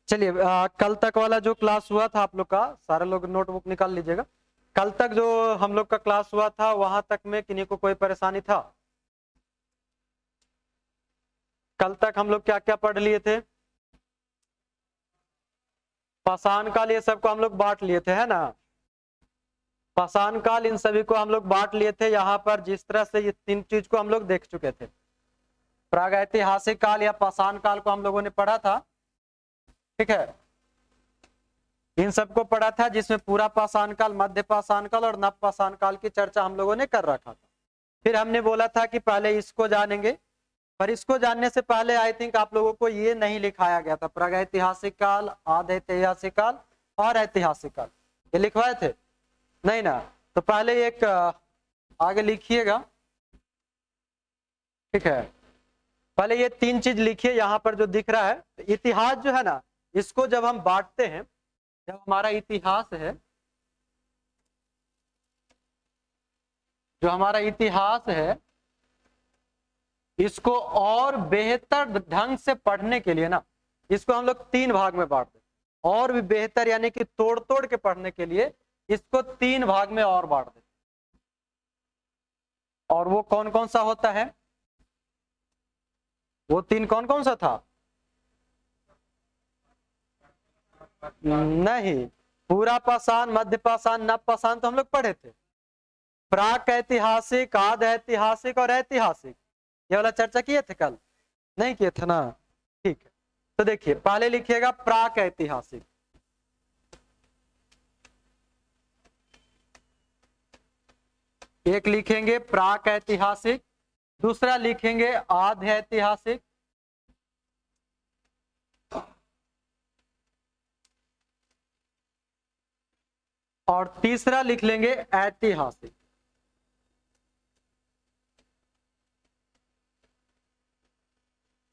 चलिए कल तक वाला जो क्लास हुआ था आप लोग का, सारे लोग नोटबुक निकाल लीजिएगा। कल तक जो हम लोग का क्लास हुआ था वहां तक में किन्हीं को कोई परेशानी था? कल तक हम लोग क्या क्या पढ़ लिए थे? पाषाण काल ये सबको हम लोग बांट लिए थे, है ना? पाषाण काल इन सभी को हम लोग बांट लिए थे। यहाँ पर जिस तरह से ये तीन चीज को हम लोग देख चुके थे, प्रागैतिहासिक काल या पाषाण काल को हम लोगों ने पढ़ा था, ठीक है। इन सबको पढ़ा था, जिसमें पूरा पाषाण काल, मध्य पाषाण काल और नव पाषाण काल की चर्चा हम लोगों ने कर रखा था। फिर हमने बोला था कि पहले इसको जानेंगे, पर इसको जानने से पहले आई थिंक आप लोगों को ये नहीं लिखाया गया था, प्रागैतिहासिक काल, आधे ऐतिहासिक काल और ऐतिहासिक काल, ये लिखवाए थे नहीं ना? तो पहले एक आगे लिखिएगा, ठीक है। पहले ये तीन चीज लिखिए यहाँ पर जो दिख रहा है। इतिहास जो है ना, इसको जब हम बांटते हैं, जब हमारा इतिहास है, जो हमारा इतिहास है, इसको और बेहतर ढंग से पढ़ने के लिए ना, इसको हम लोग तीन भाग में बांटते हैं। और भी बेहतर यानी कि तोड़ तोड़ के पढ़ने के लिए इसको तीन भाग में और बांट देते। और वो कौन कौन सा होता है? वो तीन कौन कौन सा था? नहीं, पूरा पाषाण, मध्य पाषाण, नव पाषाण तो हम लोग पढ़े थे। प्राक ऐतिहासिक, आध ऐतिहासिक और ऐतिहासिक, ये वाला चर्चा किए थे कल? नहीं किए थे ना? ठीक है, तो देखिए पहले लिखिएगा प्राक ऐतिहासिक, एक लिखेंगे प्राक ऐतिहासिक, दूसरा लिखेंगे आध ऐतिहासिक, और तीसरा लिख लेंगे ऐतिहासिक।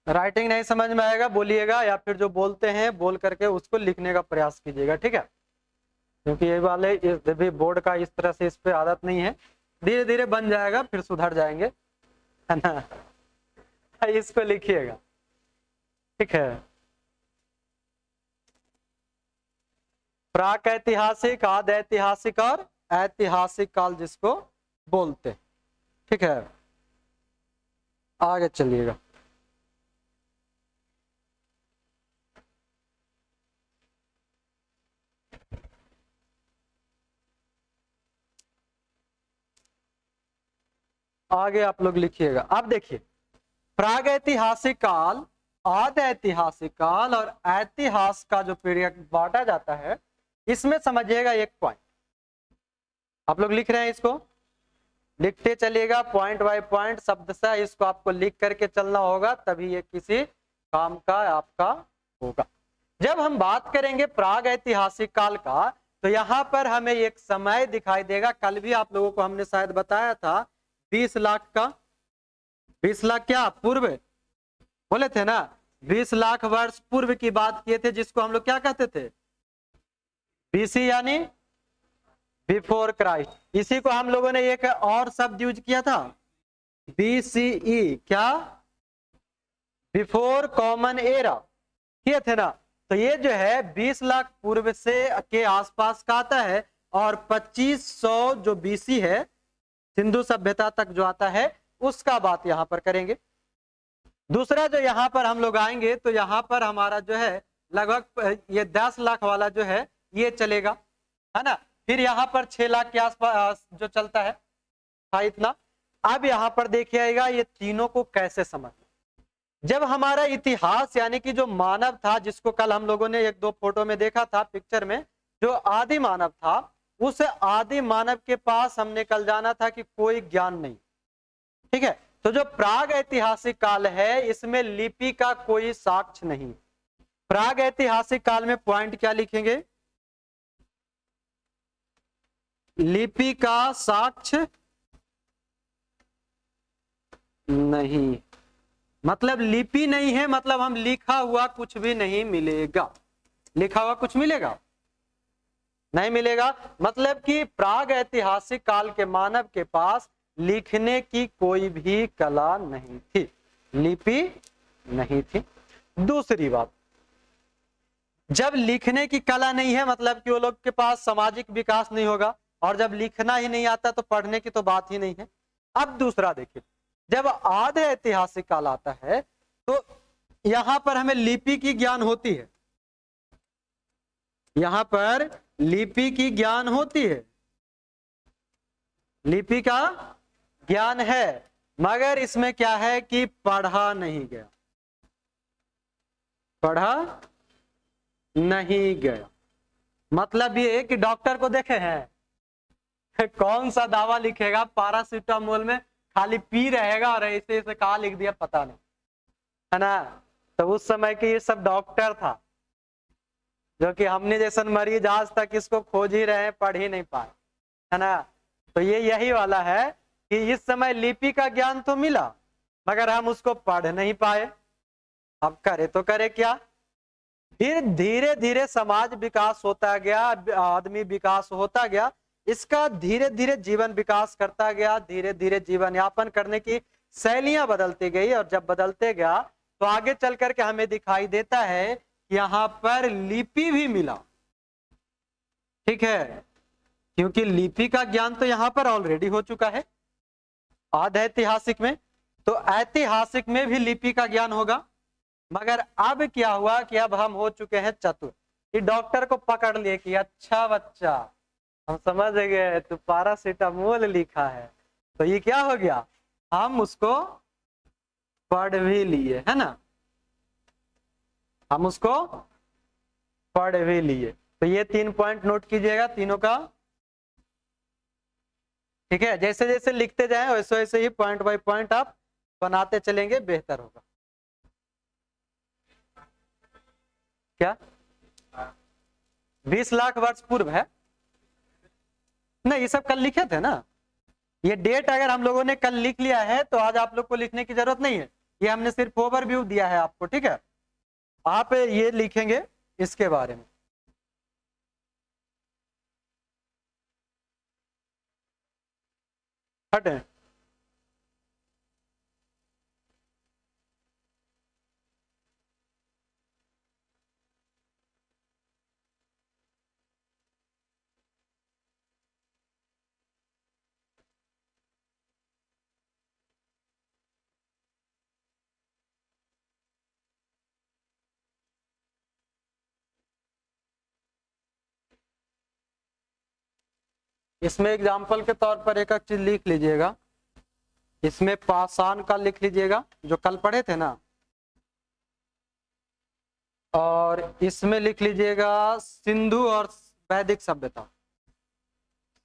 राइटिंग नहीं समझ में आएगा बोलिएगा, या फिर जो बोलते हैं बोल करके उसको लिखने का प्रयास कीजिएगा, ठीक है। क्योंकि ये वाले भी बोर्ड का इस तरह से इस पे आदत नहीं है, धीरे धीरे बन जाएगा, फिर सुधर जाएंगे, है ना? इसको लिखिएगा, ठीक है। प्राक ऐतिहासिक, आध ऐतिहासिक और ऐतिहासिक काल जिसको बोलते, ठीक है। आगे चलिएगा। आगे आप लोग लिखिएगा। अब देखिए, प्रागैतिहासिक काल, आध ऐतिहासिक काल और ऐतिहास का जो पीरियड बांटा जाता है, इसमें समझिएगा एक पॉइंट। आप लोग लिख रहे हैं, इसको लिखते चलिएगा पॉइंट बाय पॉइंट, शब्द से इसको आपको लिख करके चलना होगा, तभी ये किसी काम का आपका होगा। जब हम बात करेंगे प्राग ऐतिहासिक काल का, तो यहाँ पर हमें एक समय दिखाई देगा। कल भी आप लोगों को हमने शायद बताया था 20 लाख का, 20 लाख क्या पूर्व बोले थे ना, 20 लाख वर्ष पूर्व की बात किए थे, जिसको हम लोग क्या कहते थे? बीसी यानी बिफोर क्राइस्ट। इसी को हम लोगों ने एक और शब्द यूज किया था, बीसीई, क्या? बिफोर कॉमन एरा, किए थे ना? तो ये जो है 20 लाख पूर्व से के आसपास का आता है, और 2500 जो बीसी है, सिंधु सभ्यता तक जो आता है, उसका बात यहां पर करेंगे। दूसरा जो यहां पर हम लोग आएंगे, तो यहां पर हमारा जो है लगभग ये 10 लाख वाला जो है ये चलेगा, है ना। फिर यहाँ पर 6 लाख के आसपास जो चलता है, हाँ इतना। अब यहाँ पर देखिएगा ये तीनों को कैसे समझना। जब हमारा इतिहास यानी कि जो मानव था, जिसको कल हम लोगों ने एक दो फोटो में देखा था, पिक्चर में, जो आदि मानव था, उस आदि मानव के पास हमने कल जाना था कि कोई ज्ञान नहीं, ठीक है। तो जो प्राग ऐतिहासिक काल है, इसमें लिपि का कोई साक्ष्य नहीं। प्राग ऐतिहासिक काल में पॉइंट क्या लिखेंगे? लिपि का साक्ष्य नहीं, मतलब लिपि नहीं है, मतलब हम लिखा हुआ कुछ भी नहीं मिलेगा। लिखा हुआ कुछ मिलेगा? नहीं मिलेगा। मतलब कि प्राग ऐतिहासिक काल के मानव के पास लिखने की कोई भी कला नहीं थी, लिपि नहीं थी। दूसरी बात, जब लिखने की कला नहीं है मतलब कि वो लोग के पास सामाजिक विकास नहीं होगा, और जब लिखना ही नहीं आता तो पढ़ने की तो बात ही नहीं है। अब दूसरा देखिए, जब आधे ऐतिहासिक काल आता है तो यहां पर हमें लिपि की ज्ञान होती है, यहां पर लिपि की ज्ञान होती है, लिपि का ज्ञान है, मगर इसमें क्या है कि पढ़ा नहीं गया, पढ़ा नहीं गया। मतलब ये कि डॉक्टर को देखे हैं कौन सा दवा लिखेगा, पैरासिटामोल में खाली पी रहेगा और ऐसे ऐसे कहा लिख दिया पता नहीं, है ना। तो उस समय के ये सब डॉक्टर था, जो कि हमने जैसा मरीज आज तक इसको खोज ही रहे हैं, पढ़ ही नहीं पाए, है ना। तो ये यही वाला है कि इस समय लिपि का ज्ञान तो मिला मगर हम उसको पढ़ नहीं पाए। अब करे तो करे क्या, फिर धीरे धीरे समाज विकास होता गया, आदमी विकास होता गया, इसका धीरे धीरे जीवन विकास करता गया, धीरे धीरे जीवन यापन करने की शैलियां बदलती गई, और जब बदलते गया तो आगे चल करके हमें दिखाई देता है यहां पर लिपि भी मिला, ठीक है, क्योंकि लिपि का ज्ञान तो यहां पर ऑलरेडी हो चुका है आध ऐतिहासिक में, तो ऐतिहासिक में भी लिपि का ज्ञान होगा। मगर अब क्या हुआ कि अब हम हो चुके हैं चतुर, कि डॉक्टर को पकड़ लिए कि अच्छा बच्चा हम समझ गए तू पैरासिटामोल लिखा है, तो ये क्या हो गया, हम उसको पढ़ भी लिए, है ना, हम उसको पढ़ भी लिए। तो ये 3 पॉइंट नोट कीजिएगा तीनों का, ठीक है। जैसे जैसे लिखते जाएं वैसे वैसे ही पॉइंट बाय पॉइंट आप बनाते चलेंगे, बेहतर होगा। क्या 20 लाख वर्ष पूर्व है? नहीं, ये सब कल लिखे थे ना, ये डेट अगर हम लोगों ने कल लिख लिया है तो आज आप लोग को लिखने की जरूरत नहीं है, ये हमने सिर्फ ओवरव्यू दिया है आपको, ठीक है। आप ये लिखेंगे इसके बारे में, हटे। इसमें एग्जाम्पल के तौर पर एक चीज लिख लीजिएगा, इसमें पाषाण का लिख लीजिएगा जो कल पढ़े थे ना, और इसमें लिख लीजिएगा सिंधु और वैदिक सभ्यता,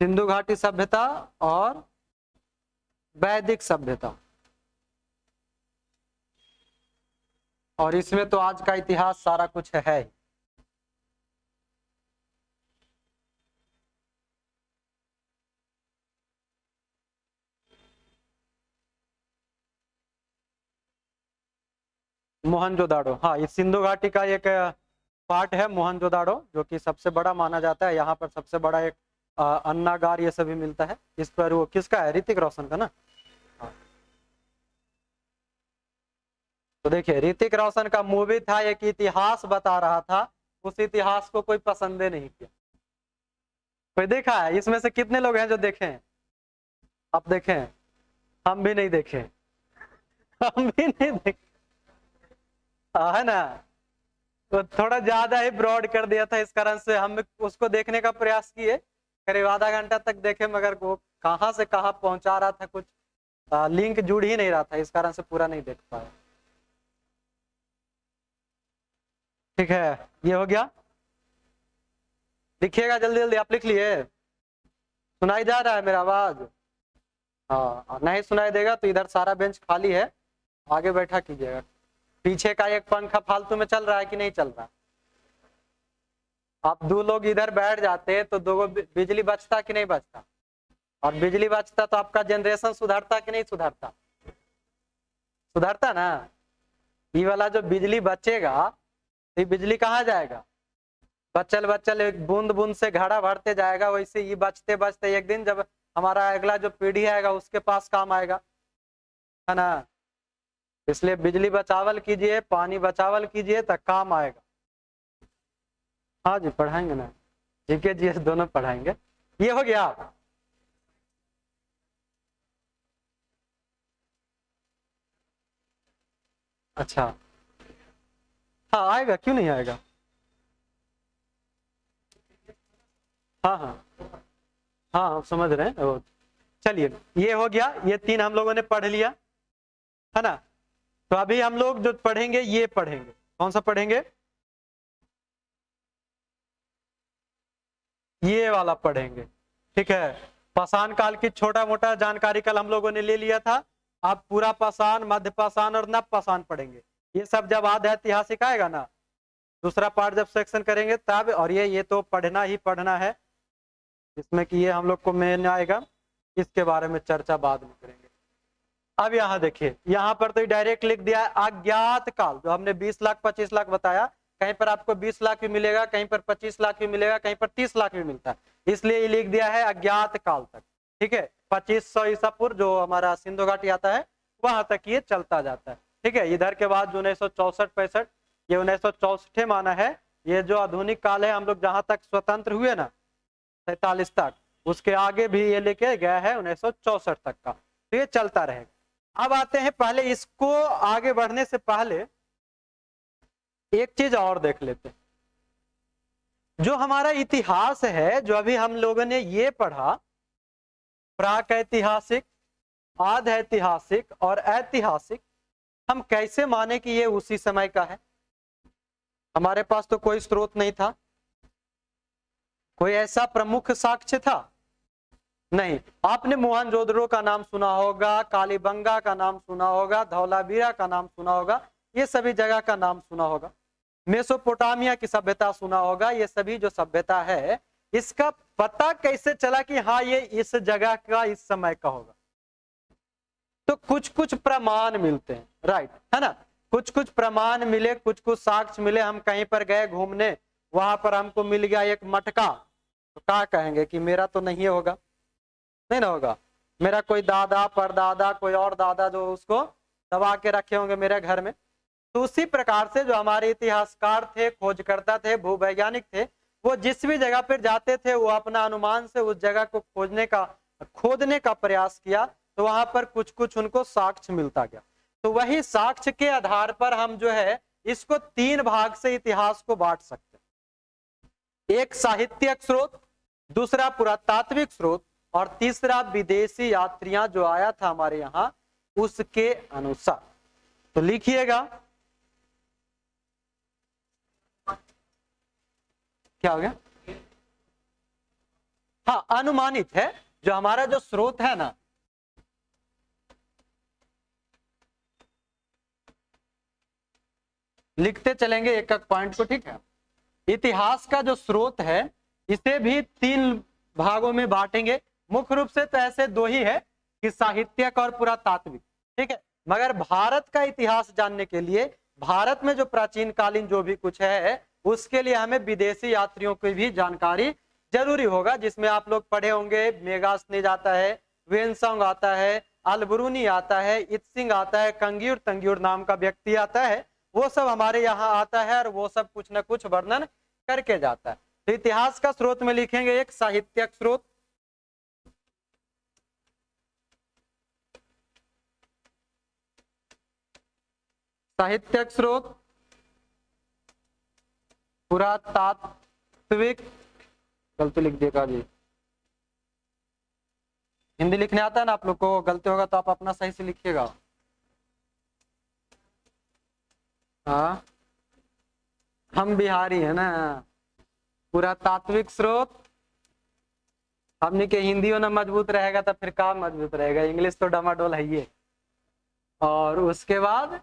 सिंधु घाटी सभ्यता और वैदिक सभ्यता, और इसमें तो आज का इतिहास सारा कुछ है ही। मोहनजोदाड़ो, हाँ, ये सिंधु घाटी का एक पार्ट है मोहनजोदाड़ो, जो कि सबसे बड़ा माना जाता है। यहाँ पर सबसे बड़ा एक अन्नागार ये सभी मिलता है। इस पर वो किसका है, ऋतिक रोशन का ना। हाँ। तो देखिए ऋतिक रोशन का मूवी था, एक इतिहास बता रहा था, उस इतिहास को कोई पसंद नहीं किया। कोई देखा है इसमें से कितने लोग हैं जो देखे हैं? आप देखे हैं? हम भी नहीं देखे, हम भी नहीं देखे, है ना। तो थोड़ा ज्यादा ही ब्रॉड कर दिया था, इस कारण से हम उसको देखने का प्रयास किए, करीब आधा घंटा तक देखे, मगर वो कहां से कहां पहुंचा रहा था, कुछ लिंक जुड़ ही नहीं रहा था, इस कारण से पूरा नहीं देख पाया। ठीक है, ये हो गया। लिखिएगा जल्दी जल्दी, आप लिख लिए? सुनाई जा रहा है मेरा आवाज? हाँ, नहीं सुनाई देगा तो इधर सारा बेंच खाली है, आगे बैठा कीजिएगा। पीछे का एक पंखा फालतू में चल रहा है कि नहीं चल रहा? आप 2 लोग इधर बैठ जाते तो 2 बिजली बचता कि नहीं बचता? और बिजली बचता तो आपका जनरेशन सुधरता कि नहीं सुधरता? सुधरता ना। ये वाला जो बिजली बचेगा, ये बिजली कहाँ जाएगा? बचल बचल एक बूंद बूंद से घड़ा भरते जाएगा, वैसे ये बचते बचते एक दिन जब हमारा अगला जो पीढ़ी आएगा उसके पास काम आएगा, है ना। इसलिए बिजली बचावल कीजिए, पानी बचावल कीजिए तो काम आएगा। हाँ जी पढ़ाएंगे ना, जीके जीएस दोनों पढ़ाएंगे। ये हो गया। अच्छा हाँ आएगा, क्यों नहीं आएगा। हाँ हाँ हाँ हम समझ रहे हैं। चलिए ये हो गया, ये 3 हम लोगों ने पढ़ लिया है ना। तो अभी हम लोग जो पढ़ेंगे ये पढ़ेंगे, कौन सा पढ़ेंगे, ये वाला पढ़ेंगे। ठीक है, पाषाण काल की छोटा मोटा जानकारी कल हम लोगों ने ले लिया था। अब पूरा पाषाण, मध्य पाषाण और नव पाषाण पढ़ेंगे। ये सब जब आध ऐतिहासिक आएगा ना, दूसरा पार्ट जब सेक्शन करेंगे तब, और ये तो पढ़ना ही पढ़ना है, जिसमें कि ये हम लोग को मेन आएगा। इसके बारे में चर्चा बाद में करेंगे। अब यहाँ देखिए, यहाँ पर तो डायरेक्ट लिख दिया है अज्ञात काल, जो हमने 20 लाख 25 लाख बताया। कहीं पर आपको 20 लाख भी मिलेगा, कहीं पर 25 लाख भी मिलेगा, कहीं पर 30 लाख भी मिलता है, इसलिए ये लिख दिया है अज्ञात काल तक। ठीक है, 2500 ईसा पूर्व जो हमारा सिंधु घाटी आता है वहां तक ये चलता जाता है। ठीक है, इधर के बाद जो 1964-65, ये 1964 माना है। ये जो आधुनिक काल है, हम लोग जहां तक स्वतंत्र हुए ना 47 तक, उसके आगे भी ये लेके गया है 1964 तक का, तो ये चलता रहेगा। अब आते हैं, पहले इसको आगे बढ़ने से पहले एक चीज और देख लेते हैं। जो हमारा इतिहास है, जो अभी हम लोगों ने ये पढ़ा, प्राक ऐतिहासिक, आध ऐतिहासिक और ऐतिहासिक, हम कैसे माने कि ये उसी समय का है। हमारे पास तो कोई स्रोत नहीं था, कोई ऐसा प्रमुख साक्ष्य था नहीं। आपने मोहनजोदड़ो का नाम सुना होगा, कालीबंगा का नाम सुना होगा, धौलावीरा का नाम सुना होगा, ये सभी जगह का नाम सुना होगा। मेसोपोटामिया की सभ्यता सुना होगा। ये सभी जो सभ्यता है, इसका पता कैसे चला कि हाँ ये इस जगह का इस समय का होगा। तो कुछ कुछ प्रमाण मिलते हैं, राइट है ना। कुछ कुछ प्रमाण मिले, कुछ कुछ साक्ष्य मिले। हम कहीं पर गए घूमने, वहां पर हमको मिल गया एक मटका, तो क्या कहेंगे कि मेरा तो नहीं होगा, नहीं ना होगा। मेरा कोई दादा परदादा, कोई और दादा जो उसको दबा के रखे होंगे मेरे घर में। तो उसी प्रकार से जो हमारे इतिहासकार थे, खोजकर्ता थे, भूवैज्ञानिक थे, वो जिस भी जगह पर जाते थे वो अपना अनुमान से उस जगह को खोदने का प्रयास किया। तो वहां पर कुछ कुछ उनको साक्ष्य मिलता गया। तो वही साक्ष्य के आधार पर हम जो है इसको 3 भाग से इतिहास को बांट सकते हैं। एक साहित्यिक स्रोत, दूसरा पुरातात्विक स्रोत, और तीसरा विदेशी यात्रियां जो आया था हमारे यहां उसके अनुसार। तो लिखिएगा, क्या हो गया। हाँ अनुमानित है, जो हमारा जो स्रोत है ना, लिखते चलेंगे एक एक पॉइंट को। ठीक है, इतिहास का जो स्रोत है इसे भी 3 भागों में बांटेंगे। मुख्य रूप से तो ऐसे 2 ही है कि साहित्यिक और पुरातात्विक। ठीक है, मगर भारत का इतिहास जानने के लिए, भारत में जो प्राचीन कालीन जो भी कुछ है, उसके लिए हमें विदेशी यात्रियों की भी जानकारी जरूरी होगा। जिसमें आप लोग पढ़े होंगे, मेगास्नेज आता है, वेनसोंग आता है, अलबरूनी आता है, इत्सिंग आता है, कंग्यूर तंग्यूर नाम का व्यक्ति आता है, वो सब हमारे यहाँ आता है और वो सब कुछ न कुछ वर्णन करके जाता है। तो इतिहास का स्रोत में लिखेंगे एक साहित्यिक स्रोत, साहित्यिक स्रोत, पुरातात्विक, गलती लिख देगा जी, हिंदी लिखने आता है ना आप लोग को, गलती होगा तो आप अपना सही से लिखिएगा। हाँ हम बिहारी है ना। पुरातात्विक स्रोत, हमने के हिंदी होना मजबूत रहेगा तो फिर काम मजबूत रहेगा, इंग्लिश तो डमाडोल है ये। और उसके बाद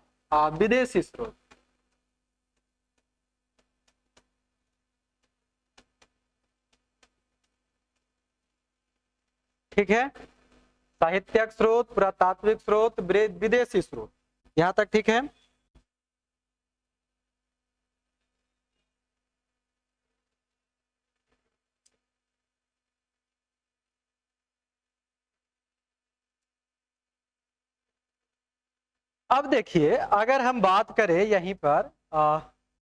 विदेशी स्रोत, ठीक है। साहित्यिक स्रोत, पुरातात्विक स्रोत, विदेशी स्रोत, यहां तक ठीक है। अब देखिए अगर हम बात करें यहीं पर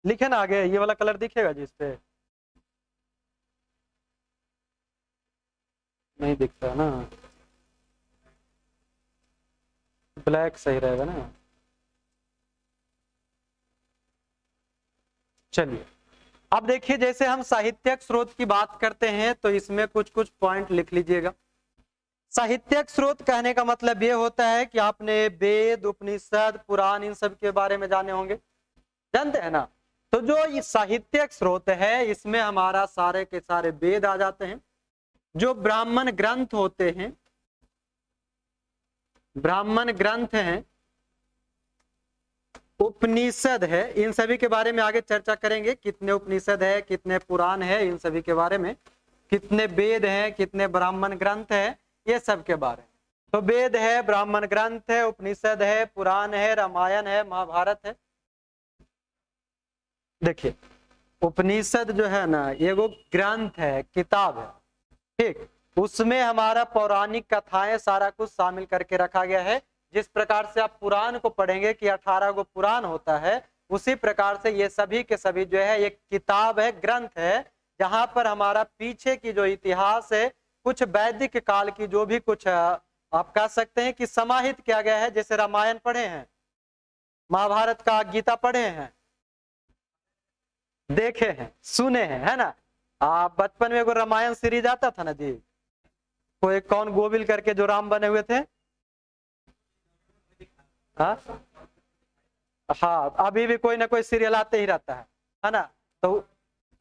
लिखे ना आगे, ये वाला कलर दिखेगा जिस पे नहीं दिखता ना, ब्लैक सही रहेगा ना। चलिए अब देखिए जैसे हम साहित्यिक स्रोत की बात करते हैं तो इसमें कुछ कुछ पॉइंट लिख लीजिएगा। साहित्यिक स्रोत कहने का मतलब ये होता है कि आपने वेद, उपनिषद, पुराण इन सब के बारे में जाने होंगे, जानते हैं ना। तो जो ये साहित्यिक स्रोत है इसमें हमारा सारे के सारे वेद आ जाते हैं, जो ब्राह्मण ग्रंथ होते हैं, ब्राह्मण ग्रंथ हैं, उपनिषद है, इन सभी के बारे में आगे चर्चा करेंगे। कितने उपनिषद है, कितने पुराण है, इन सभी के बारे में, कितने वेद हैं, कितने ब्राह्मण ग्रंथ है, ये सब के बारे में। तो वेद है, ब्राह्मण ग्रंथ है, उपनिषद है, पुराण है, रामायण है, महाभारत है। देखिए उपनिषद जो है ना ये वो ग्रंथ है, किताब है, ठीक। उसमें हमारा पौराणिक कथाएं सारा कुछ शामिल करके रखा गया है। जिस प्रकार से आप पुराण को पढ़ेंगे कि 18 गो पुराण होता है, उसी प्रकार से ये सभी के सभी जो है एक किताब है, ग्रंथ है, जहां पर हमारा पीछे की जो इतिहास है, कुछ वैदिक काल की जो भी कुछ आप कह सकते हैं कि समाहित किया गया है। जैसे रामायण पढ़े हैं, महाभारत का गीता पढ़े हैं, देखे हैं, सुने हैं, है ना। आप बचपन में एगो रामायण सीरीज आता था ना जी, कोई कौन गोविल करके जो राम बने हुए थे, हाँ हाँ, अभी भी कोई ना कोई सीरियल आते ही रहता है ना। तो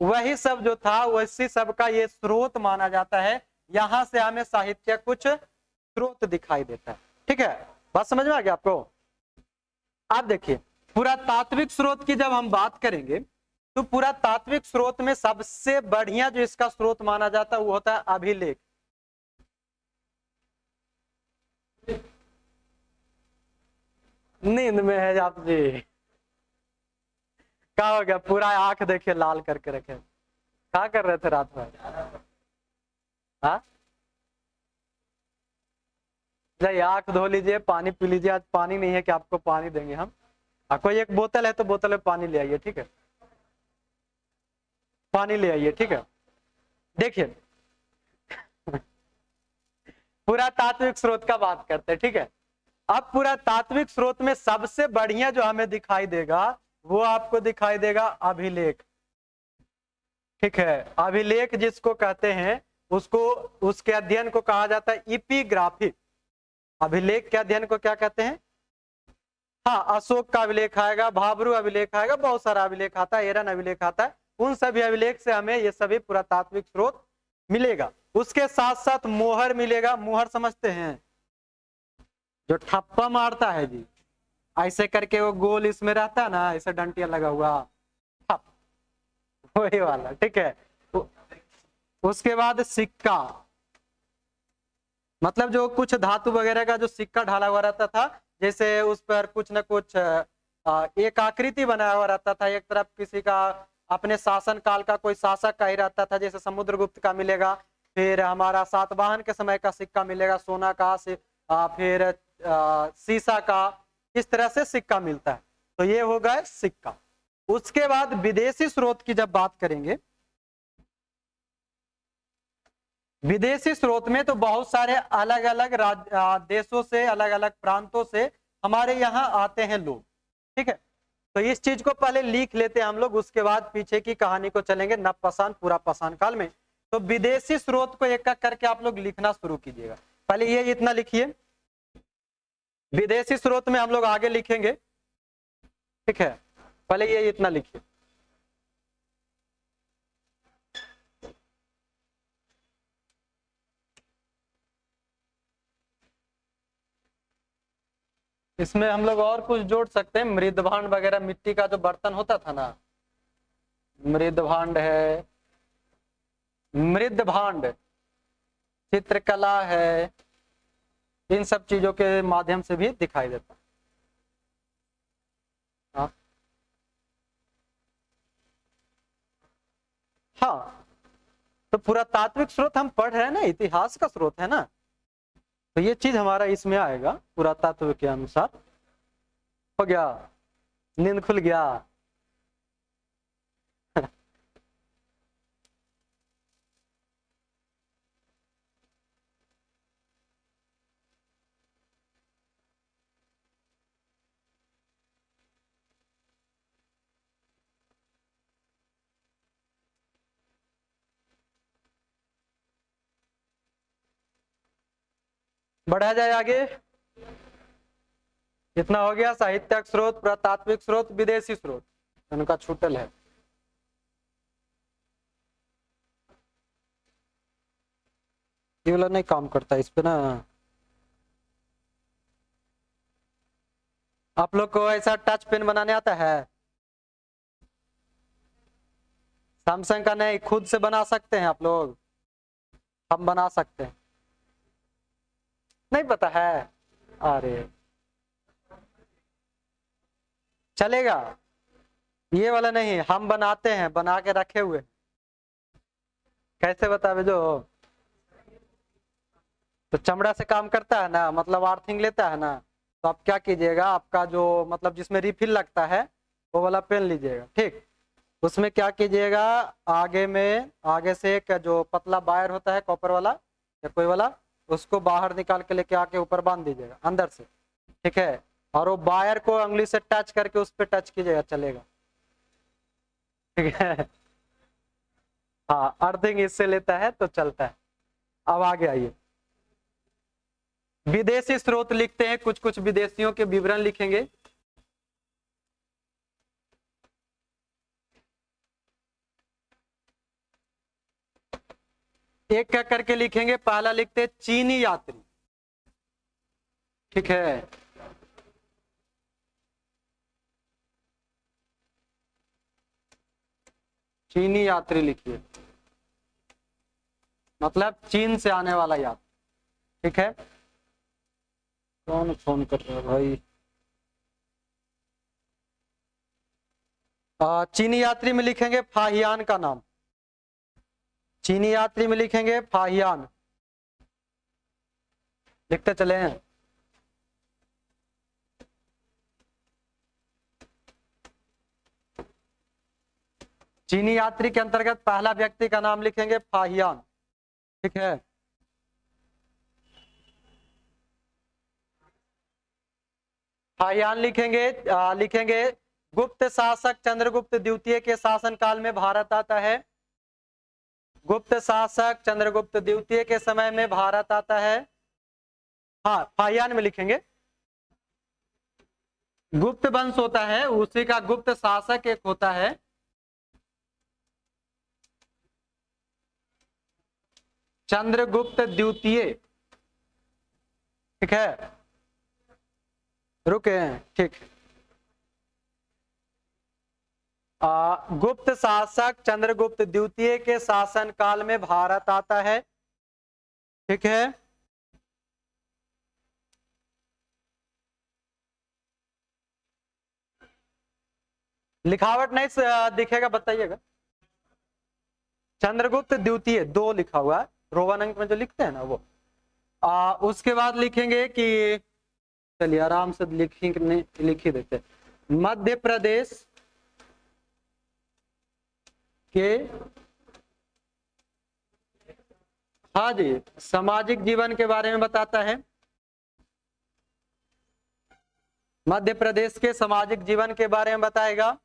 वही सब जो था वैसी सब का ये स्रोत माना जाता है। यहां से हमें साहित्य कुछ स्रोत दिखाई देता है, ठीक है, बात समझ में आ गया आपको। आप देखिए पुरातात्विक स्रोत की जब हम बात करेंगे तो पुरातात्विक स्रोत में सबसे बढ़िया जो इसका स्रोत माना जाता है वो होता है अभिलेख। नींद में है आप जी, क्या हो गया, पूरा आंख देखिए लाल करके रखे, क्या कर रहे थे रात भर, हाँ जाइए आंख धो लीजिए, पानी पी लीजिए। आज पानी नहीं है कि आपको पानी देंगे हम, कोई एक बोतल है तो बोतल में पानी ले आइए, ठीक है, पानी ले आइए, ठीक है। देखिए पुरातात्विक स्रोत का बात करते हैं, ठीक है। अब पुरातात्विक स्रोत में सबसे बढ़िया जो हमें दिखाई देगा वो आपको दिखाई देगा अभिलेख, ठीक है। अभिलेख जिसको कहते हैं उसको, उसके अध्ययन को कहा जाता है इपिग्राफी। अभिलेख के अध्ययन को क्या कहते हैं, हाँ अशोक का अभिलेख आएगा, भाबरू अभिलेख आएगा, बहुत सारा अभिलेख आता है, एरन अभिलेख आता है। उन सभी अभिलेख से हमें ये सभी पुरातात्विक स्रोत मिलेगा। उसके साथ साथ मोहर मिलेगा। मोहर समझते हैं, जो ठप्पा मारता है जी, ऐसे करके वो गोल इसमें रहता है ना, ऐसे डंटिया लगा हुआ, ठप, वही वाला, ठीक है। उसके बाद सिक्का, मतलब जो कुछ धातु वगैरह का जो सिक्का ढाला हुआ रहता था, जैसे उस पर कुछ न कुछ एक आकृति बनाया हुआ रहता था। एक तरफ किसी का अपने शासन काल का कोई शासक का ही रहता था, जैसे समुद्रगुप्त का मिलेगा, फिर हमारा सातवाहन के समय का सिक्का मिलेगा सोना का, फिर सीसा का, इस तरह से सिक्का मिलता है। तो ये हो गया सिक्का। उसके बाद विदेशी स्रोत की जब बात करेंगे, विदेशी स्रोत में तो बहुत सारे अलग अलग देशों से, अलग अलग प्रांतों से हमारे यहाँ आते हैं लोग, ठीक है। तो इस चीज को पहले लिख लेते हैं हम लोग, उसके बाद पीछे की कहानी को चलेंगे नवपाषाण पूरा पाषाण काल में। तो विदेशी स्रोत को एक एक करके आप लोग लिखना शुरू कीजिएगा। पहले ये इतना लिखिए, विदेशी स्रोत में हम लोग आगे लिखेंगे, ठीक है। पहले ये इतना लिखिए, इसमें हम लोग और कुछ जोड़ सकते हैं, मृदभांड वगैरह, मिट्टी का जो बर्तन होता था ना, मृदभांड है, मृदभांड, चित्रकला है, इन सब चीजों के माध्यम से भी दिखाई देता है। हाँ तो पुरातात्विक स्रोत हम पढ़ रहे हैं ना, इतिहास का स्रोत है ना, तो ये चीज हमारा इसमें आएगा पुरातत्व के अनुसार। हो गया, नींद खुल गया। बढ़ा जाए आगे। इतना हो गया, साहित्यिक स्रोत, पुरातात्विक स्रोत, विदेशी स्रोत, उनका छूटल है। ये वाला नहीं काम करता इस पे ना। आप लोग को ऐसा टच पेन बनाने आता है? सैमसंग का नहीं, खुद से बना सकते हैं आप लोग? हम बना सकते हैं। नहीं पता है? अरे चलेगा, ये वाला नहीं, हम बनाते हैं, बना के रखे हुए। कैसे बता जो? तो चमड़ा से काम करता है ना, मतलब अर्थिंग लेता है ना। तो आप क्या कीजिएगा, आपका जो मतलब जिसमें रिफिल लगता है वो वाला पेन लीजिएगा, ठीक। उसमें क्या कीजिएगा, आगे में, आगे से एक जो पतला वायर होता है कॉपर वाला या कोई वाला, उसको बाहर निकाल के लेके आके ऊपर बांध दीजिएगा अंदर से, ठीक है। और वो वायर को उंगली से टच करके उस पर टच कीजिएगा, चलेगा, ठीक है। हाँ, अर्थिंग इससे लेता है तो चलता है। अब आगे आइए, विदेशी स्रोत लिखते हैं, कुछ कुछ विदेशियों के विवरण लिखेंगे। एक क्या करके लिखेंगे, पहला लिखते हैं चीनी यात्री, ठीक है। चीनी यात्री लिखिए, मतलब चीन से आने वाला यात्री, ठीक है। कौन फोन कर रहा है भाई? चीनी यात्री में लिखेंगे फाहियान का नाम, चीनी यात्री में लिखेंगे फाहियान, लिखते चले हैं। चीनी यात्री के अंतर्गत पहला व्यक्ति का नाम लिखेंगे फाहियान, ठीक है। फाहियान लिखेंगे, लिखेंगे गुप्त शासक चंद्रगुप्त द्वितीय के शासनकाल में भारत आता है, गुप्त शासक चंद्रगुप्त द्वितीय के समय में भारत आता है। हाँ, फाहियान में लिखेंगे, गुप्त वंश होता है उसी का गुप्त शासक एक होता है, चंद्रगुप्त द्वितीय, ठीक है। रुके, ठीक। गुप्त शासक चंद्रगुप्त द्वितीय के शासन काल में भारत आता है, ठीक है। लिखावट नहीं दिखेगा, बताइएगा। चंद्रगुप्त द्वितीय दो लिखा हुआ है, रोमन अंक में जो लिखते हैं ना वो। उसके बाद लिखेंगे कि, चलिए आराम से लिखेंगे, लिख ही देते, मध्य प्रदेश के, हाँ जी, सामाजिक जीवन के बारे में बताता है, मध्य प्रदेश के सामाजिक जीवन के बारे में बताएगा।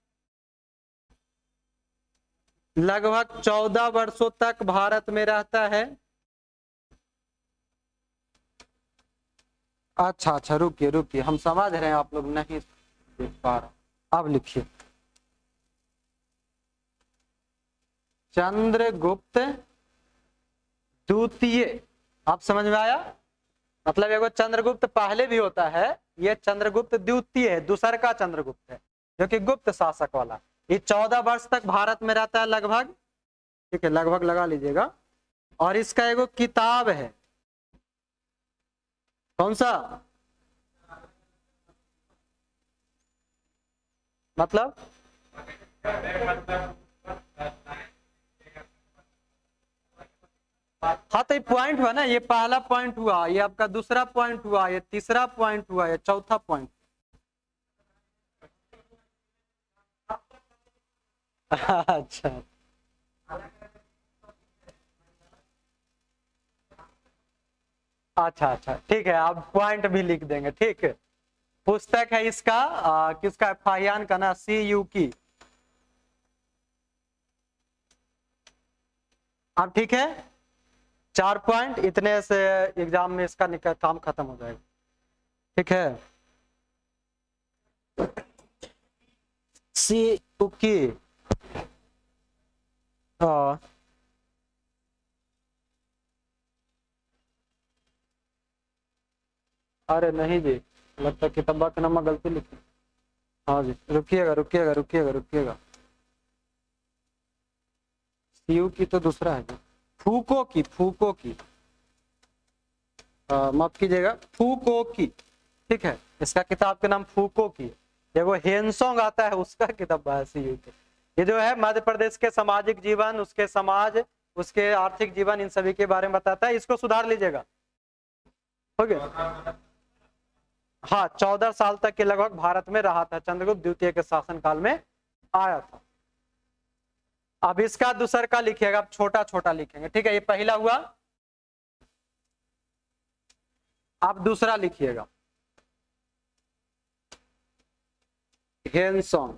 लगभग 14 वर्षों तक भारत में रहता है। अच्छा अच्छा, रुकिए रुकिए, हम समझ रहे हैं, आप लोग नहीं देख पा रहे। अब लिखिए चंद्रगुप्त द्वितीय, आप समझ में आया? मतलब एगो चंद्रगुप्त पहले भी होता है, ये चंद्रगुप्त द्वितीय है, दूसर का चंद्रगुप्त है जो कि गुप्त शासक वाला। ये 14 वर्ष तक भारत में रहता है लगभग, ठीक है, लगभग लगा लीजिएगा। और इसका एगो किताब है, कौन सा? मतलब हाँ, तो ये पॉइंट हुआ ना, ये पहला पॉइंट हुआ, ये आपका दूसरा पॉइंट हुआ, ये तीसरा पॉइंट हुआ, ये चौथा पॉइंट। अच्छा अच्छा अच्छा, ठीक है, आप पॉइंट भी लिख देंगे, ठीक है। पुस्तक है इसका किसका, फाहियान का ना, CU की। अब ठीक है, 4 पॉइंट इतने से एग्जाम में इसका निकल काम खत्म हो जाएगा, ठीक है। CU की अरे नहीं जी, लगता है किताबा का नाम गलती लिखी। हाँ जी, रुकिएगा रुकिएगा रुकिएगा रुकिएगा, सीयू की तो दूसरा है जी, फूको की, फूको की, माफ कीजिएगा, फूको की, ठीक है। इसका किताब के नाम फूको की। ये वो हेनसोंग आता है उसका किताब है सीयू की। ये जो है मध्य प्रदेश के सामाजिक जीवन, उसके समाज, उसके आर्थिक जीवन, इन सभी के बारे में बताता है। इसको सुधार लीजिएगा, हो गया। हाँ, 14 साल तक के लगभग भारत में रहा था, चंद्रगुप्त द्वितीय के शासन काल में आया था। अब इसका दूसर का लिखिएगा, अब छोटा छोटा लिखेंगे, ठीक है। ये पहला हुआ, अब दूसरा लिखिएगा, हेनसोंग,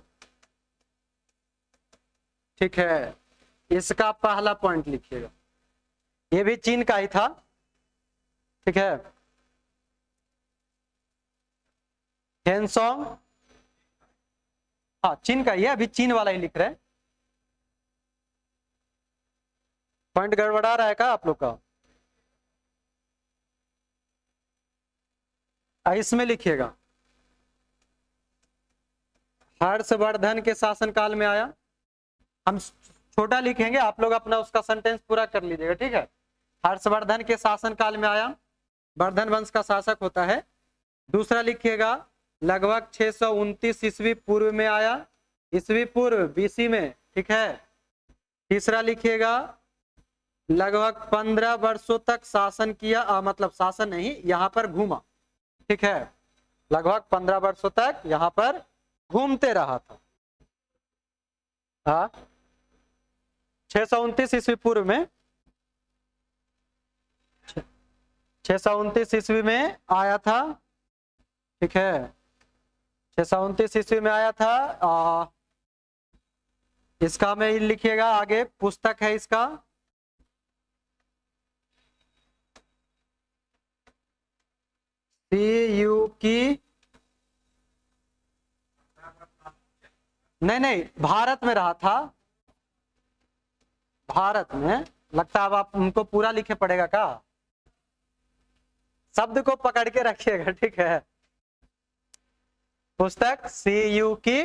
ठीक है। इसका पहला पॉइंट लिखिएगा, ये भी चीन का ही था, ठीक है। हेनसोंग, हाँ चीन का ही है, अभी चीन वाला ही लिख रहे हैं। पॉइंट गड़बड़ा रहा है क्या आप लोग का? इसमें लिखिएगा, हर्षवर्धन के शासनकाल में आया। हम छोटा लिखेंगे, आप लोग अपना उसका सेंटेंस पूरा कर लीजिएगा, ठीक है। हर्षवर्धन के शासनकाल में आया, वर्धन वंश का शासक होता है। दूसरा लिखिएगा, लगभग 629 ईस्वी पूर्व में आया, ईस्वी पूर्व BC में, ठीक है। तीसरा लिखिएगा, लगभग 15 वर्षों तक शासन किया, मतलब शासन नहीं, यहाँ पर घूमा, ठीक है। लगभग 15 वर्षों तक यहाँ पर घूमते रहा था। हाँ, 629 ईस्वी पूर्व में, 629 ईस्वी में आया था, ठीक है। 629 ईस्वी में आया था। इसका में लिखिएगा, आगे पुस्तक है इसका CU की, नहीं नहीं, भारत में रहा था, भारत में। लगता है अब आप उनको पूरा लिखे पड़ेगा क्या, शब्द को पकड़ के रखिएगा, ठीक है। पुस्तक CU की,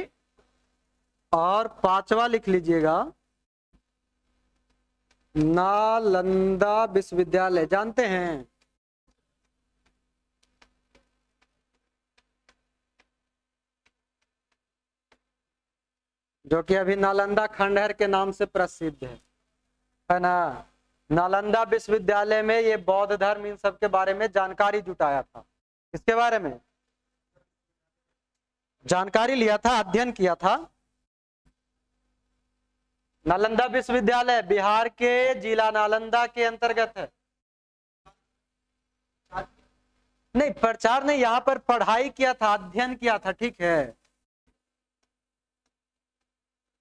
और पांचवा लिख लीजिएगा, नालंदा विश्वविद्यालय, जानते हैं? जो कि अभी नालंदा खंडहर के नाम से प्रसिद्ध है ना। नालंदा विश्वविद्यालय में ये बौद्ध धर्म, इन सब के बारे में जानकारी जुटाया था। इसके बारे में जानकारी लिया था, अध्ययन किया था। नालंदा विश्वविद्यालय बिहार के जिला नालंदा के अंतर्गत है। नहीं, प्रचार नहीं, यहाँ पर पढ़ाई किया था, अध्ययन किया था, ठीक है,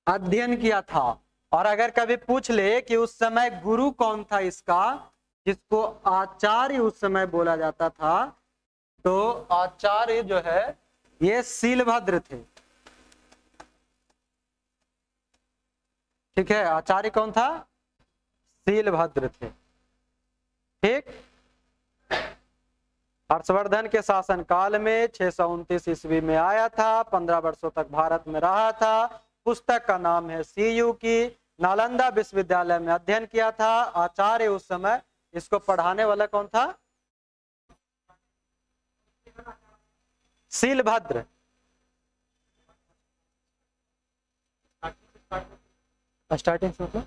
अध्ययन किया था। और अगर कभी पूछ ले कि उस समय गुरु कौन था इसका, जिसको आचार्य उस समय बोला जाता था, तो आचार्य जो है ये शीलभद्र थे, ठीक है। आचार्य कौन था? शीलभद्र थे, ठीक। हर्षवर्धन के शासन काल में 629 ईस्वी में आया था, 15 वर्षों तक भारत में रहा था। पुस्तक का नाम है CU की, नालंदा विश्वविद्यालय में अध्ययन किया था। आचार्य उस समय, इसको पढ़ाने वाला कौन था? शीलभद्र। स्टार्टिंग से मतलब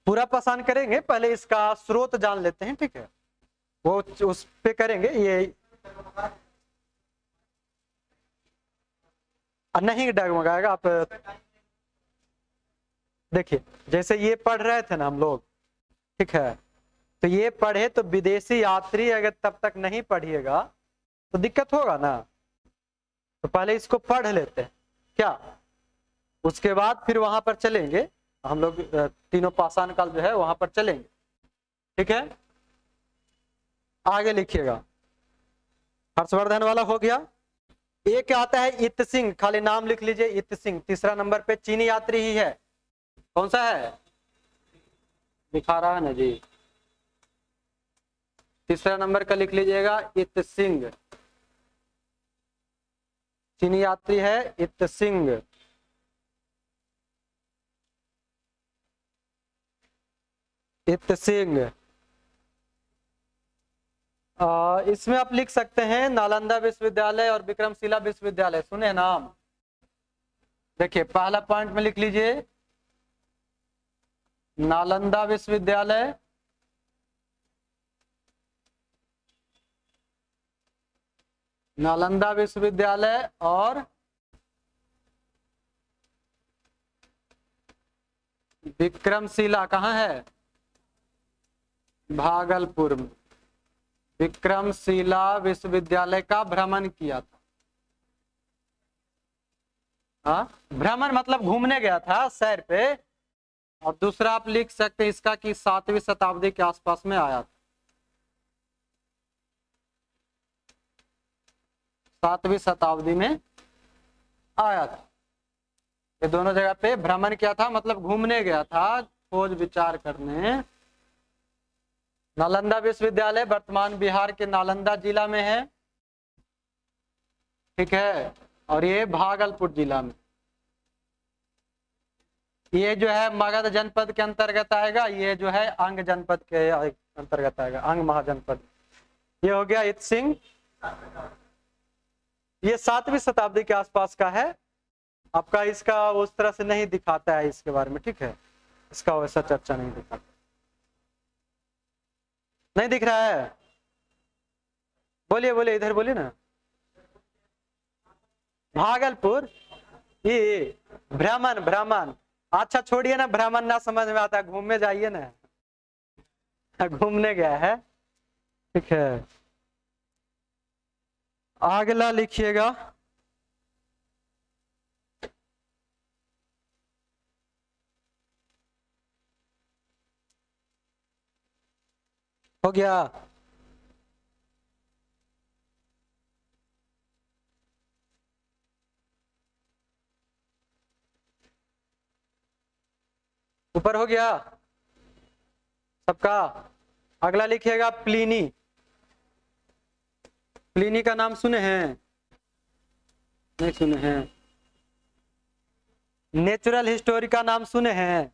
पूरा पसंद करेंगे, पहले इसका स्रोत जान लेते हैं, ठीक है, वो उस पे करेंगे। ये नहीं डगमगाएगा, आप देखिए जैसे ये पढ़ रहे थे ना हम लोग, ठीक है, तो ये पढ़े तो विदेशी यात्री अगर तब तक नहीं पढ़िएगा तो दिक्कत होगा ना। तो पहले इसको पढ़ लेते हैं क्या, उसके बाद फिर वहां पर चलेंगे हम लोग, तीनों पाषाण काल जो है वहां पर चलेंगे, ठीक है। आगे लिखिएगा, हर्षवर्धन वाला हो गया। एक आता है इत सिंह, खाली नाम लिख लीजिए, इत सिंह तीसरा नंबर पे, चीनी यात्री ही है। कौन सा है, दिखा रहा है ना जी, तीसरा नंबर का लिख लीजिएगा, इत सिंह, चीनी यात्री है इत सिंह। इत सिंह, इसमें आप लिख सकते हैं नालंदा विश्वविद्यालय और विक्रमशिला विश्वविद्यालय, सुने नाम। देखिए पहला पॉइंट में लिख लीजिए नालंदा विश्वविद्यालय, नालंदा विश्वविद्यालय और विक्रमशिला कहाँ है, भागलपुर में। विक्रमशिला विश्वविद्यालय का भ्रमण किया था। हाँ, भ्रमण मतलब घूमने गया था सैर पे। और दूसरा आप लिख सकते हैं इसका कि 7वीं शताब्दी के आसपास में आया था, 7वीं शताब्दी में आया था। ये दोनों जगह पे भ्रमण किया था, मतलब घूमने गया था, खोज विचार करने। नालंदा विश्वविद्यालय वर्तमान बिहार के नालंदा जिला में है, ठीक है, और ये भागलपुर जिला में। ये जो है मगध जनपद के अंतर्गत आएगा, ये जो है अंग जनपद के अंतर्गत आएगा, अंग महाजनपद। ये हो गया इत सिंह, ये 7वीं शताब्दी के आसपास का है। आपका इसका उस तरह से नहीं दिखाता है इसके बारे में, ठीक है, इसका वैसा चर्चा नहीं दिखाता, नहीं दिख रहा है। बोलिए बोलिए, इधर बोलिए ना। भागलपुर, ये भ्रमण, भ्रमण, अच्छा छोड़िए ना, भ्रमण ना समझ में आता, घूमने जाइए ना, घूमने गया है, ठीक है। अगला लिखिएगा, हो गया। ऊपर हो गया सबका। अगला लिखिएगा प्लिनी, प्लिनी का नाम सुने हैं, नहीं सुने हैं। नेचुरल हिस्टोरी का नाम सुने हैं,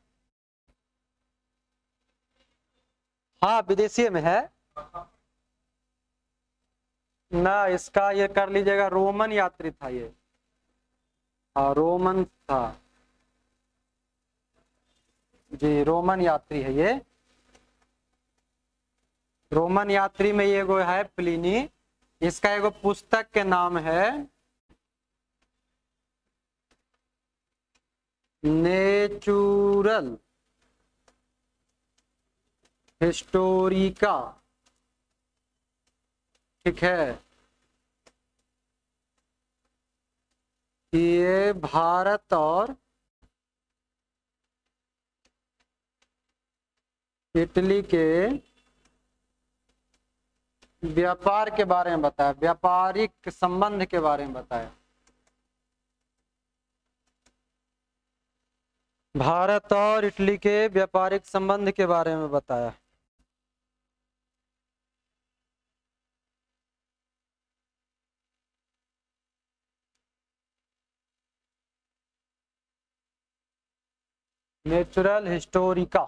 हाँ विदेशी में है ना, इसका ये कर लीजिएगा, रोमन यात्री था ये, हाँ रोमन था जी, रोमन यात्री है ये। रोमन यात्री में ये गो है प्लिनी, इसका एगो पुस्तक के नाम है नेचुरल हिस्टोरिका, ठीक है। ये भारत और इटली के व्यापार के बारे में बताया, व्यापारिक संबंध के बारे में बताया, भारत और इटली के व्यापारिक संबंध के बारे में बताया। नेचुरल हिस्टोरिका,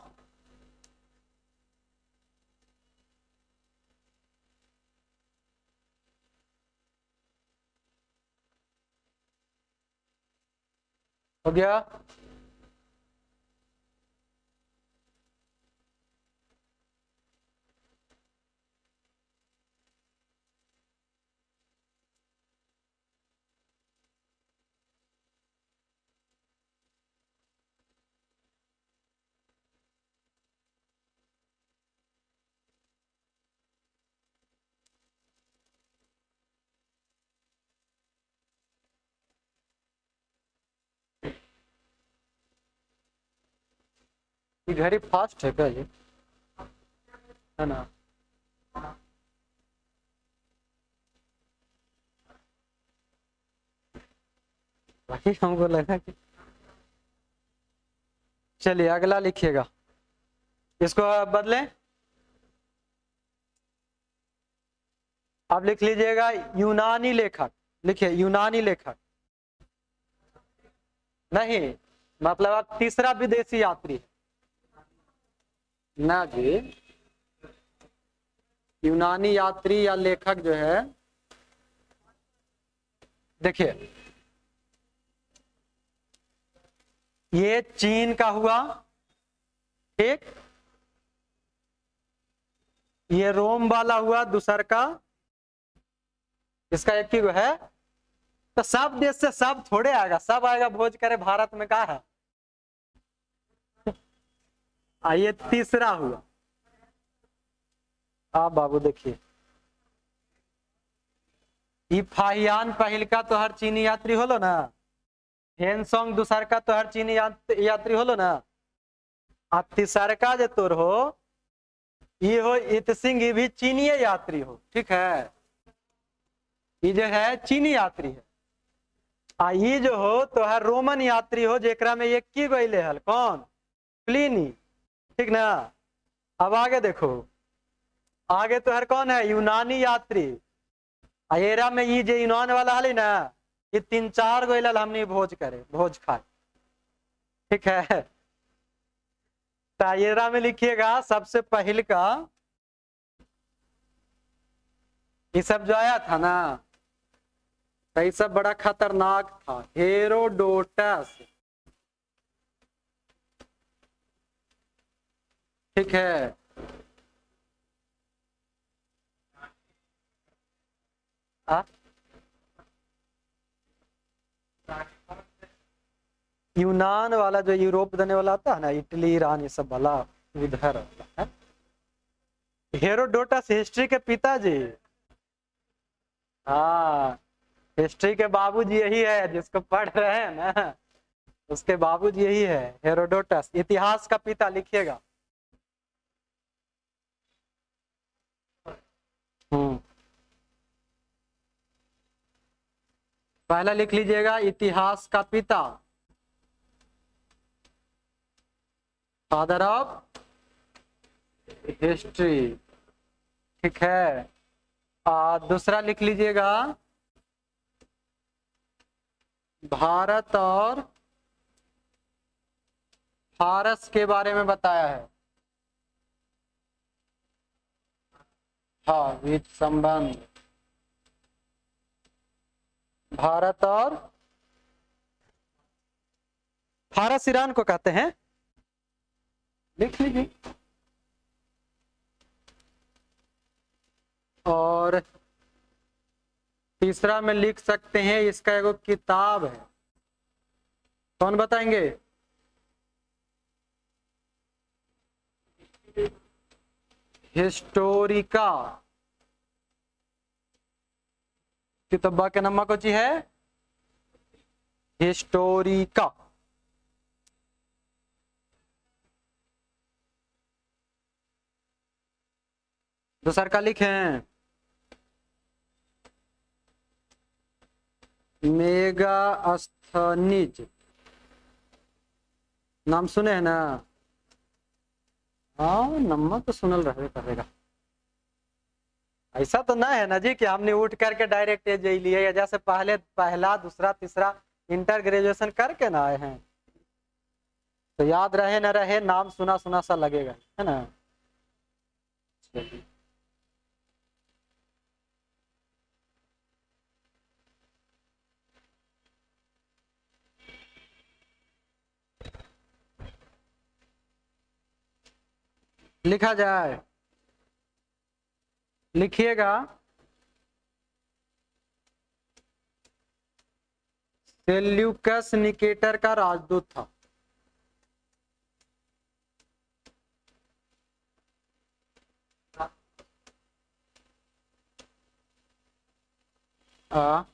हो गया। ये घड़ी फास्ट है क्या ये, है ना? वही हमको लगा कि, चलिए अगला लिखिएगा, इसको बदलें। अब लिख लीजिएगा यूनानी लेखक, लिखिए यूनानी लेखक। नहीं, मतलब अब तीसरा विदेशी यात्री ना जी, यूनानी यात्री या लेखक जो है, देखिए ये चीन का हुआ, ठीक, ये रोम वाला हुआ दूसर का, इसका एक ही है, तो सब देश से सब थोड़े आएगा, सब आएगा भोज करे भारत में, कहा है? ये तीसरा हुआ। आप बाबू देखिए, ये फाहियान पहल का तो हर चीनी यात्री होलो ना, हेनसोंग दूसर का तो हर चीनी यात्री होलो ना, आ तीसर का जो तोर हो ये हो इत सिंह, ये भी चीनी यात्री हो, ठीक है, ये जो है चीनी यात्री है। ये जो हो तो हर रोमन यात्री हो, जेकरा में एक की गईले हल, कौन? प्लिनी, ठीक ना? अब आगे देखो, आगे तो हर कौन है? यूनानी यात्री। एरा में ये जो यूनान वाला हल ना, ये 3-4 गो हमने भोज करे, भोज खाए, ठीक है। तायरा में लिखिएगा सबसे पहले का, ये सब जो आया था ना, तो ये सब बड़ा खतरनाक था, हेरोडोटस, ठीक है। यूनान वाला जो यूरोप देने वाला आता है ना, इटली ईरान ये सब वाला उधर है। हेरोडोटस हिस्ट्री के पिताजी, हाँ हिस्ट्री के बाबूजी यही है, जिसको पढ़ रहे हैं ना उसके बाबूजी यही है, हेरोडोटस, इतिहास का पिता, लिखिएगा। पहला लिख लीजिएगा इतिहास का पिता, फादर ऑफ हिस्ट्री, ठीक है। दूसरा लिख लीजिएगा भारत और फारस के बारे में बताया है, हाँ विद संबंध, भारत और फारस ईरान को कहते हैं, लिख लीजिए। और तीसरा में लिख सकते हैं, इसका एगो किताब है, कौन बताएंगे? हिस्टोरिका, किताबा के नाम को ची है हिस्टोरिका। दूसर का लिखें मेगास्थनीज, नाम सुने हैं ना? हाँ नम्मा तो सुनल रहे करेगा, ऐसा तो ना है ना जी कि हमने उठ करके डायरेक्ट ये लिए, या जैसे पहले पहला दूसरा तीसरा इंटर ग्रेजुएशन करके ना आए हैं, तो याद रहे न रहे, नाम सुना सुना सा लगेगा, है ना? चलिए लिखा जाए, लिखिएगा सेल्यूकस निकेटर का राजदूत था, हाँ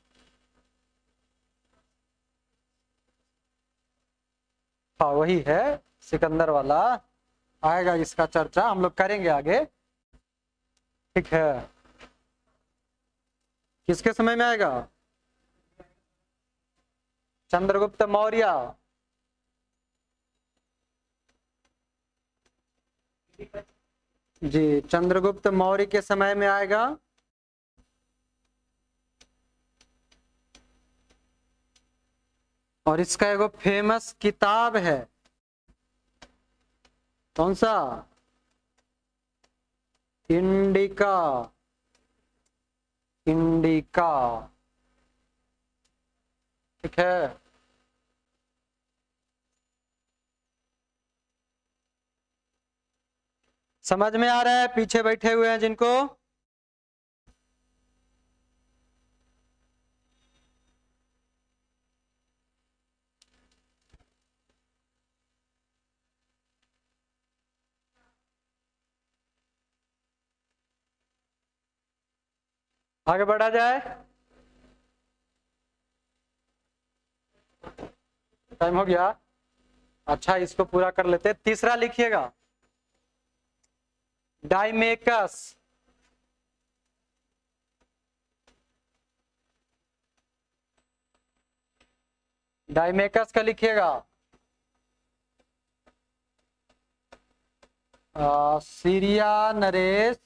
वही है सिकंदर वाला, आएगा इसका चर्चा हम लोग करेंगे आगे, ठीक है। किसके समय में आएगा? चंद्रगुप्त मौर्य। जी, चंद्रगुप्त मौर्य के समय में आएगा। और इसका एगो फेमस किताब है, कौन सा? इंडिका। इंडिका, ठीक है। समझ में आ रहा है पीछे बैठे हुए हैं जिनको? आगे बढ़ा जाए, टाइम हो गया। अच्छा, इसको पूरा कर लेते। तीसरा लिखिएगा, डाइमेकस। डाइमेकस का लिखिएगा। सीरिया नरेश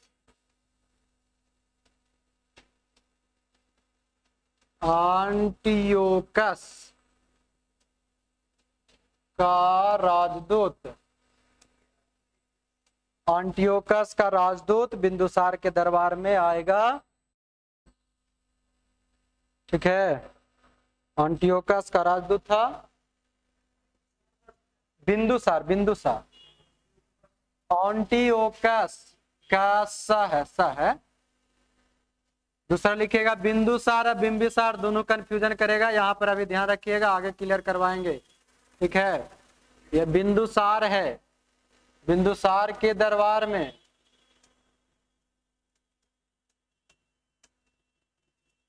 एंटियोकस का राजदूत। एंटियोकस का राजदूत बिंदुसार के दरबार में आएगा, ठीक है। एंटियोकस का राजदूत था बिंदुसार। बिंदुसार, एंटियोकस का सा है। दूसरा लिखिएगा बिंदुसार और बिंबिसार, दोनों कंफ्यूजन करेगा, यहाँ पर अभी ध्यान रखिएगा, आगे क्लियर करवाएंगे, ठीक है। ये बिंदुसार है, बिंदुसार के दरबार में,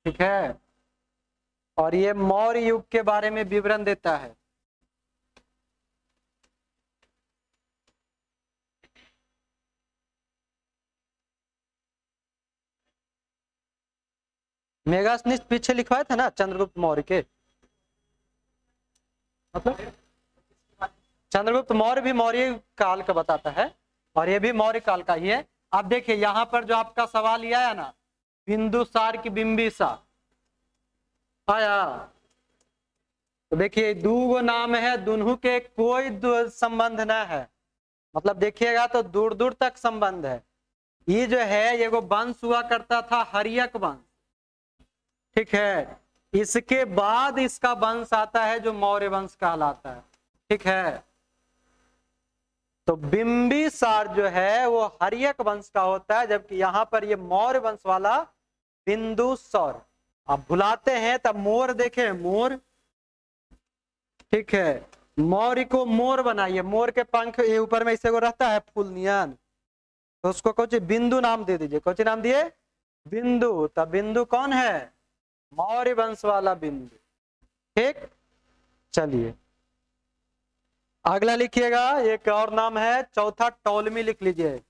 ठीक है। और ये मौर्य युग के बारे में विवरण देता है। मेगास्निच पीछे लिखवाए थे ना चंद्रगुप्त मौर्य के, मतलब चंद्रगुप्त मौर्य भी मौर्य काल का बताता है और ये भी मौर्य काल का ही है। अब देखिए यहाँ पर जो आपका सवाल ये आया ना, बिंदुसार की बिंबिसार आया, तो देखिए दो नाम है, दोनों के कोई संबंध न है, मतलब देखिएगा तो दूर दूर तक संबंध है। ये जो है ये वो वंश हुआ करता था हर्यक वंश, ठीक है। इसके बाद इसका वंश आता है जो मौर्य वंश कहलाता है, ठीक है। तो बिंबिसार जो है वो हर्यक वंश का होता है, जबकि यहाँ पर ये मौर्य वंश वाला बिंदुसार। आप भुलाते हैं तब मोर देखें, मोर, ठीक है। मौर्य को मोर बनाइए, मोर के पंख ये ऊपर में इसे को रहता है फूल नियन, तो उसको कुछ बिंदु नाम दे दीजिए। कुछ नाम दिए? बिंदु। तब बिंदु कौन है? मौर्य वंश वाला बिंदु, ठीक। चलिए अगला लिखिएगा, एक और नाम है चौथा, टॉलमी लिख लीजिए।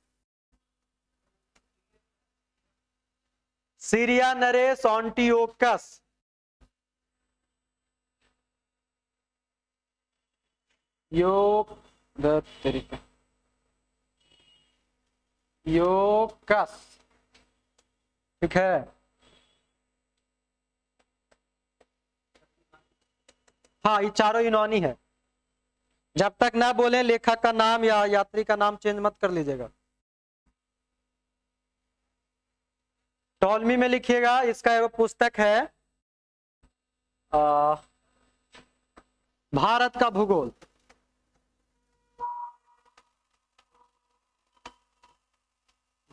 सीरिया नरेश एंटियोकस, योकस, ठीक है। हाँ, ये चारों यूनानी है। जब तक ना बोले लेखक का नाम या यात्री का नाम चेंज मत कर लीजिएगा। टॉलमी में लिखिएगा, इसका एक पुस्तक है भारत का भूगोल।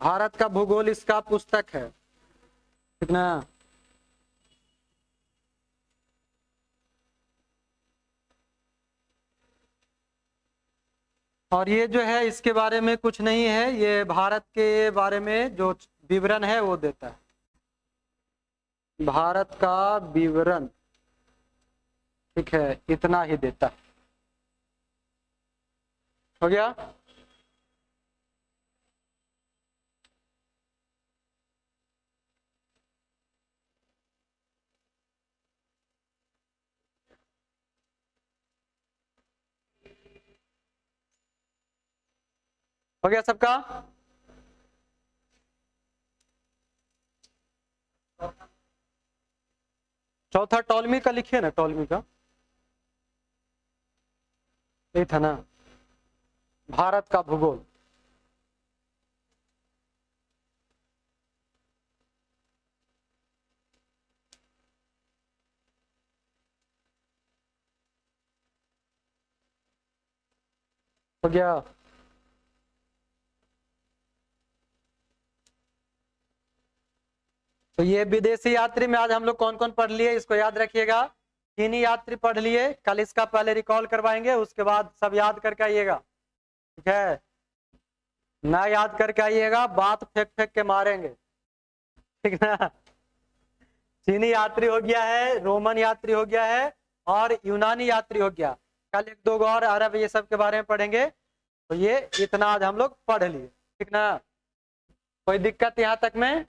भारत का भूगोल इसका पुस्तक है, ठीक ना। और ये जो है इसके बारे में कुछ नहीं है, ये भारत के बारे में जो विवरण है वो देता है, भारत का विवरण, ठीक है, इतना ही देता है। हो गया। हो गया सबका? चौथा टॉलमी का लिखिए ना, टॉलमी का ये था ना, भारत का भूगोल। हो गया? तो ये विदेशी यात्री में आज हम लोग कौन कौन पढ़ लिए, इसको याद रखिएगा। चीनी यात्री पढ़ लिए, कल इसका पहले रिकॉल करवाएंगे, उसके बाद सब याद करके आइएगा, ठीक है? ना याद करके आइएगा, बात फेंक फेंक के मारेंगे, ठीक ना? चीनी यात्री हो गया है, रोमन यात्री हो गया है, और यूनानी यात्री हो गया। कल एक दो और अरब ये सब के बारे में पढ़ेंगे। तो ये इतना आज हम लोग पढ़ लिए, ठीक ना? कोई दिक्कत यहाँ तक में?